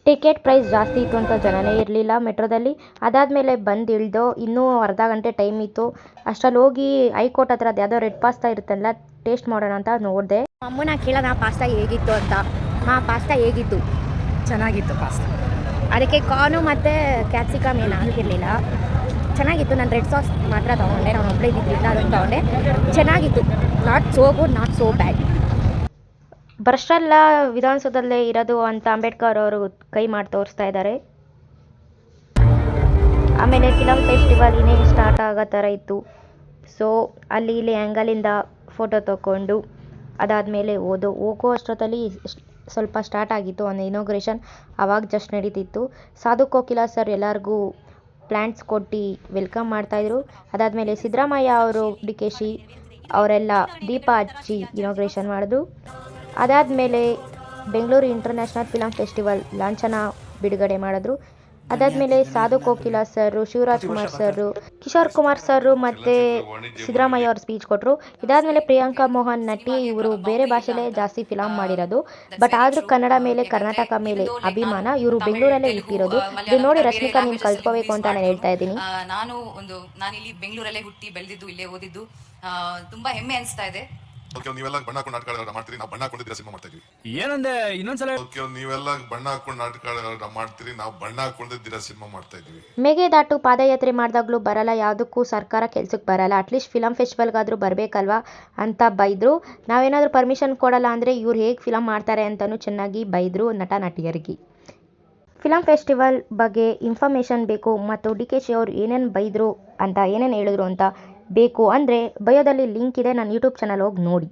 Ticket price ಜಾಸ್ತಿ ಇತ್ತು ಅಂತ ಜನನೇ ಇರಲಿಲ್ಲ ಮೆಟ್ರೋದಲ್ಲಿ. ಅದಾದಮೇಲೆ ಬಂದು ಇಳಿದು ಇನ್ನೂ ಅರ್ಧ ಗಂಟೆ ಟೈಮ್ ಇತ್ತು. ಅಷ್ಟರಲ್ಲಿ ಹೋಗಿ ಹೈಕೋರ್ಟ್ ಹತ್ರ ಅದು ಯಾವುದೋ ರೆಡ್ ಪಾಸ್ತಾ ಇರುತ್ತಲ್ಲ, ಟೇಸ್ಟ್ ಮಾಡೋಣ ಅಂತ ನೋಡಿದೆ. ಅಮ್ಮನ ಕೇಳೋಣ ಪಾಸ್ತಾ ಹೇಗಿತ್ತು ಅಂತ. ಪಾಸ್ತಾ ಹೇಗಿತ್ತು? ಚೆನ್ನಾಗಿತ್ತು ಪಾಸ್ತಾ. ಅದಕ್ಕೆ ಕಾರ್ನು ಮತ್ತು ಕ್ಯಾಪ್ಸಿಕಮ್ ಏನು ಹಾಕಿರಲಿಲ್ಲ. ಚೆನ್ನಾಗಿತ್ತು. ನಾನು ರೆಡ್ ಸಾಸ್ ಮಾತ್ರ ತೊಗೊಂಡೆ, ನಾನು ಒಬ್ಬಳೇ ಇದ್ದಿದ್ದರಿಂದ ಅದನ್ನು ತೊಗೊಂಡೆ. ಚೆನ್ನಾಗಿತ್ತು. Not so good, not so bad. ಭ್ರಷ್ಟರೆಲ್ಲ ವಿಧಾನಸೌಧದಲ್ಲೇ ಇರೋದು ಅಂತ ಅಂಬೇಡ್ಕರ್ ಅವರು ಕೈ ಮಾಡಿ ತೋರಿಸ್ತಾ ಇದ್ದಾರೆ. ಆಮೇಲೆ ಫಿಲಮ್ ಫೆಸ್ಟಿವಲ್ ಇನ್ನೇನು ಸ್ಟಾರ್ಟ್ ಆಗೋ ಥರ ಇತ್ತು. ಸೊ ಅಲ್ಲಿ ಇಲ್ಲಿ ಆ್ಯಂಗಲಿಂದ ಫೋಟೋ ತಗೊಂಡು ಅದಾದಮೇಲೆ ಹೋಗೋ ಅಷ್ಟೊತ್ತಲ್ಲಿ ಸ್ವಲ್ಪ ಸ್ಟಾರ್ಟ್ ಆಗಿತ್ತು ಒಂದು ಇನಾಗ್ರೇಷನ್. ಆವಾಗ ಜಸ್ಟ್ ನಡೀತಿತ್ತು. ಸಾಧು ಕೋಕಿಲ ಸರ್ ಎಲ್ಲರಿಗೂ ಪ್ಲ್ಯಾಂಟ್ಸ್ ಕೊಟ್ಟು ವೆಲ್ಕಮ್ ಮಾಡ್ತಾಯಿದ್ರು. ಅದಾದಮೇಲೆ ಸಿದ್ದರಾಮಯ್ಯ ಅವರು, DK ಅವರೆಲ್ಲ ದೀಪ ಹಚ್ಚಿ ಇನಾಗ್ರೇಷನ್ ಮಾಡಿದ್ರು. ಅದಾದಮೇಲೆ ಬೆಂಗಳೂರು ಇಂಟರ್ನ್ಯಾಷನಲ್ ಫಿಲಮ್ ಫೆಸ್ಟಿವಲ್ ಲಾಂಛನ ಬಿಡುಗಡೆ ಮಾಡಿದ್ರು. ಅದಾದಮೇಲೆ Sadhu Kokila sir, Shivaraj Kumar sir, Kishore Kumar sir ಮತ್ತು ಸಿದ್ದರಾಮಯ್ಯ ಅವರು ಸ್ಪೀಚ್ ಕೊಟ್ಟರು. ಇದಾದಮೇಲೆ ಪ್ರಿಯಾಂಕಾ ಮೋಹನ್ ನಟಿ, ಇವರು ಬೇರೆ ಭಾಷೆಲೇ ಜಾಸ್ತಿ ಫಿಲಮ್ ಮಾಡಿರೋದು. ಬಟ್ ಆದರೂ ಕನ್ನಡ ಮೇಲೆ, ಕರ್ನಾಟಕ ಮೇಲೆ ಅಭಿಮಾನ. ಇವರು ಬೆಂಗಳೂರಲ್ಲೇ ಹುಟ್ಟಿರೋದು. ಇದು ನೋಡಿ ರಶ್ಮಿಕಾ, ನೀವು ಕಲ್ತ್ಕೋಬೇಕು ಅಂತ ನಾನು ಹೇಳ್ತಾ ಇದ್ದೀನಿ. ನಾನಿಲ್ಲಿ ಬೆಂಗಳೂರಲ್ಲೇ ಹುಟ್ಟಿ ಬೆಳೆದಿದ್ದು, ಇಲ್ಲೇ ಓದಿದ್ದು, ತುಂಬಾ ಹೆಮ್ಮೆ ಅನಿಸ್ತಾ ಇದೆ. ನೀವೆಲ್ಲ ಬಣ್ಣ ಹಾಕೊಂಡು ನಾಟಕ ಮಾಡ್ತೀರಿ, ನಾವು ಬಣ್ಣ ಹಾಕೊಂಡಿದ್ದೀರಾ ಸಿನಿಮಾ ಮಾಡ್ತಾ ಇದೀವಿ. ಏನಂದೆ ಇನ್ನೊಂದ್ಸಲ? ನೀವೆಲ್ಲ ಬಣ್ಣ ಹಾಕೊಂಡು ನಾಟಕ ಮಾಡ್ತೀರಿ, ನಾವು ಬಣ್ಣ ಹಾಕೊಂಡಿದ್ದೀರಾ ಸಿನಿಮಾ ಮಾಡ್ತಾ ಇದೀವಿ. ಮೇಘದಾಟು ಪಾದಯಾತ್ರೆ ಮಾಡಿದಾಗ್ಲೂ ಬರಲ್ಲ, ಯಾವುದಕ್ಕೂ ಸರ್ಕಾರ ಕೆಲ್ಸಕ್ಕೆ ಬರಲ್ಲ, ಅಟ್ಲೀಸ್ಟ್ ಫಿಲಮ್ ಫೆಸ್ಟಿವಲ್ಗಾದರೂ ಬರಬೇಕಲ್ವಾ ಅಂತ ಬೈದರು. ನಾವೇನಾದರೂ ಪರ್ಮಿಷನ್ ಕೊಡಲ್ಲ ಅಂದರೆ ಇವ್ರು ಹೇಗೆ ಫಿಲಮ್ ಮಾಡ್ತಾರೆ ಅಂತಲೂ ಚೆನ್ನಾಗಿ ಬೈದರು ನಟ ನಟಿಯರಿಗೆ. ಫಿಲಮ್ ಫೆಸ್ಟಿವಲ್ ಬಗ್ಗೆ ಇನ್ಫಾರ್ಮೇಷನ್ ಬೇಕು ಮತ್ತು DK ಅವರು ಏನೇನು ಬೈದರು ಅಂತ, ಏನೇನು ಹೇಳಿದ್ರು ಅಂತ ಬೇಕು ಅಂದರೆ ಬಯೋದಲ್ಲಿ ಲಿಂಕ್ ಇದೆ, ನನ್ನ ಯೂಟ್ಯೂಬ್ ಚಾನಲ್ ಹೋಗಿ ನೋಡಿ.